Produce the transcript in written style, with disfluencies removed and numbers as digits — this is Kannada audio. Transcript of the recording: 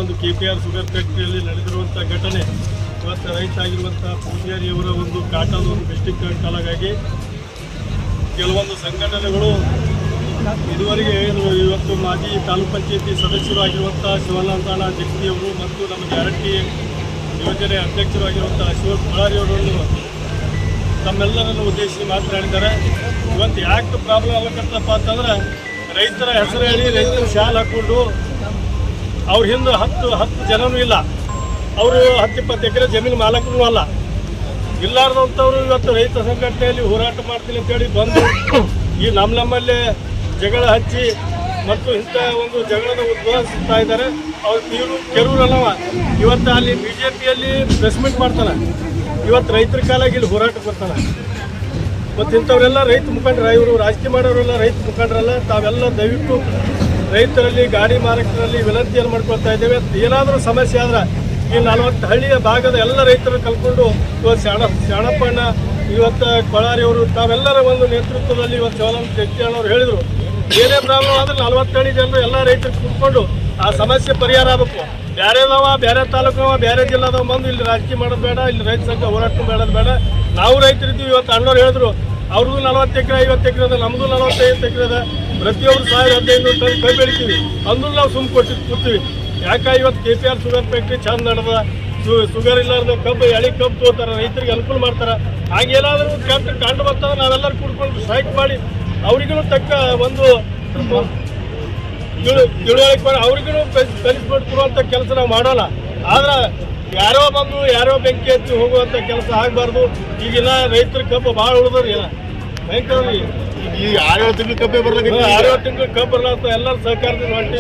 ಒಂದು KPR ಶುಗರ್ ಫ್ಯಾಕ್ಟ್ರಿಯಲ್ಲಿ ನಡೆದಿರುವಂಥ ಘಟನೆ ಇವತ್ತು ರೈತ ಆಗಿರುವಂಥ ಪೂಜಾರಿಯವರ ಒಂದು ಕಾಟದ ಒಂದು ಮಿಸ್ಟೇಕ್ ಕಾಲಾಗಿ ಕೆಲವೊಂದು ಸಂಘಟನೆಗಳು ಇದುವರೆಗೆ ಹೇಳಿದರು. ಇವತ್ತು ಮಾಜಿ ತಾಲೂಕು ಪಂಚಾಯತಿ ಸದಸ್ಯರು ಆಗಿರುವಂಥ ಶಿವನಾರಾಯಣ ಜಗತಿಯವರು ಮತ್ತು ನಮ್ಮ ಗ್ಯಾರಂಟಿ ಯೋಜನೆ ಅಧ್ಯಕ್ಷರು ಆಗಿರುವಂಥ ಅಶ್ವಥ್ ಬಳ್ಳಾರಿಯವರನ್ನು ತಮ್ಮೆಲ್ಲರನ್ನು ಉದ್ದೇಶಿಸಿ ಮಾತನಾಡಿದ್ದಾರೆ. ಇವತ್ತು ಯಾಕೆ ಪ್ರಾಬ್ಲಮ್ ಆಗಬೇಕಂತಪ್ಪ ಅಂತಂದ್ರೆ ರೈತರ ಹೆಸರು ಹೇಳಿ ರೈತರ ಶಾಲ್ ಹಾಕ್ಕೊಂಡು ಅವ್ರ ಹಿಂದೆ ಹತ್ತು ಜನನೂ ಇಲ್ಲ, ಅವರು 10-20 ಎಕರೆ ಜಮೀನು ಮಾಲಕರೂ ಅಲ್ಲ. ಇಲ್ಲಾರ್ದಂಥವ್ರು ಇವತ್ತು ರೈತ ಸಂಘಟನೆಯಲ್ಲಿ ಹೋರಾಟ ಮಾಡ್ತೀನಿ ಅಂತೇಳಿ ಬಂದು ಈ ನಮ್ಮಲ್ಲೇ ಜಗಳ ಹಚ್ಚಿ ಮತ್ತು ಇಂಥ ಒಂದು ಜಗಳದ ಉದ್ಭವಿಸ್ತಾ ಇದ್ದಾರೆ. ಅವ್ರು ಕೆರೂರಲ್ಲವ ಇವತ್ತು ಅಲ್ಲಿ BJPಯಲ್ಲಿ ಪ್ರೆಸ್ ಮೀಟ್ ಮಾಡ್ತಾನೆ, ಇವತ್ತು ರೈತರ ಕಾಲಾಗಿ ಇಲ್ಲಿ ಹೋರಾಟಕ್ಕೆ ಬರ್ತಾನೆ. ಮತ್ತು ಇಂಥವರೆಲ್ಲ ರೈತ ಮುಖಂಡರ, ಇವರು ರಾಜಕೀಯ ಮಾಡೋರೆಲ್ಲ ರೈತ ಮುಖಂಡರಲ್ಲ. ತಾವೆಲ್ಲ ದಯವಿಟ್ಟು ರೈತರಲ್ಲಿ ಗಾಡಿ ಮಾಲಕರಲ್ಲಿ ವಿನಂತಿಯನ್ನು ಮಾಡ್ಕೊಳ್ತಾ ಇದ್ದೇವೆ. ಏನಾದರೂ ಸಮಸ್ಯೆ ಆದ್ರೆ ಈ 40 ಹಳ್ಳಿಯ ಭಾಗದ ಎಲ್ಲ ರೈತರು ಕಲ್ಕೊಂಡು ಇವತ್ತು ಶಾಣಪ್ಪಣ್ಣ, ಇವತ್ತು ಬಳ್ಳಾರಿಯವರು ತಾವೆಲ್ಲರ ಒಂದು ನೇತೃತ್ವದಲ್ಲಿ ಇವತ್ತು ಶಿವಾನಂದ ಜಗತಿಯವರು ಹೇಳಿದರು, ಏನೇ ಪ್ರಾಬ್ಲಮ್ ಆದರೆ 40 ಹಳ್ಳಿ ಜನರು ಎಲ್ಲ ರೈತರು ಕೂತ್ಕೊಂಡು ಆ ಸಮಸ್ಯೆ ಪರಿಹಾರ ಆಗಬೇಕು. ಬೇರೆದವ ಬೇರೆ ತಾಲೂಕವ ಬೇರೆ ಜಿಲ್ಲಾದವ ಬಂದು ಇಲ್ಲಿ ರಾಜಕೀಯ ಮಾಡೋದು ಬೇಡ, ಇಲ್ಲಿ ರೈತ ಸಂಘ ಹೋರಾಟ ಮಾಡೋದು ಬೇಡ. ನಾವು ರೈತರಿದ್ದೀವಿ. ಇವತ್ತು ಅಣ್ಣವ್ರು ಹೇಳಿದ್ರು ಅವ್ರದ್ದು 40 ಎಕರೆ 50 ಎಕರೆ ಅದ, ನಮ್ಮದು 45 ಎಕರೆ ಅದ. ಪ್ರತಿಯೊಬ್ಬರು 1500 ಟನ್ ಕೈ ಬೆಳಿತೀವಿ ಅಂದ್ರೂ ನಾವು ಕೂಡ್ತೀವಿ. ಯಾಕೆ ಇವತ್ತು KPR ಶುಗರ್ ಫ್ಯಾಕ್ಟ್ರಿ ಚಂದ ನಡೆದ, ಶುಗರ್ ಇಲ್ಲಾರ್ದ ಕಬ್ಬು ಎಳಿ ಕಬ್ಬು ತೋತಾರೆ, ರೈತರಿಗೆ ಅನುಕೂಲ ಮಾಡ್ತಾರೆ. ಹಾಗೇನಾದರೂ ಕಂಡು ಬರ್ತದೆ ನಾವೆಲ್ಲರೂ ಕೂಡ್ಕೊಂಡು ಸ್ಟ್ರೈಕ್ ಮಾಡಿ ಅವ್ರಿಗೂ ತಕ್ಕ ಒಂದು ತಿಳುವಳಿಕೆ ಮಾಡಿ ಅವ್ರಿಗೂ ಬೆನಿಫಿಟ್ ಕೊಡುವಂಥ ಕೆಲಸ ನಾವು ಮಾಡೋಲ್ಲ. ಆದ್ರೆ ಯಾರೋ ಬಂದು ಯಾರೋ ಬೆಂಕಿ ಹಚ್ಚಿ ಹೋಗುವಂಥ ಕೆಲಸ ಆಗಬಾರ್ದು. ಈಗಿನ ರೈತರ ಕಬ್ಬು ಭಾಳ ಉಳಿದ್ರಿ, ಭಯಂಕರ. ಈ 6 ತಿಂಗಳು ಕಬ್ಬೆ ಬರ್ಲಿಕ್ಕೆ 6 ತಿಂಗಳು ಕಬ್ಬು ಬರ್ಲಾಗ್ತದೆ. ಎಲ್ಲರೂ ಸಹಕಾರದಿಂದ ಹೊಂಟಿ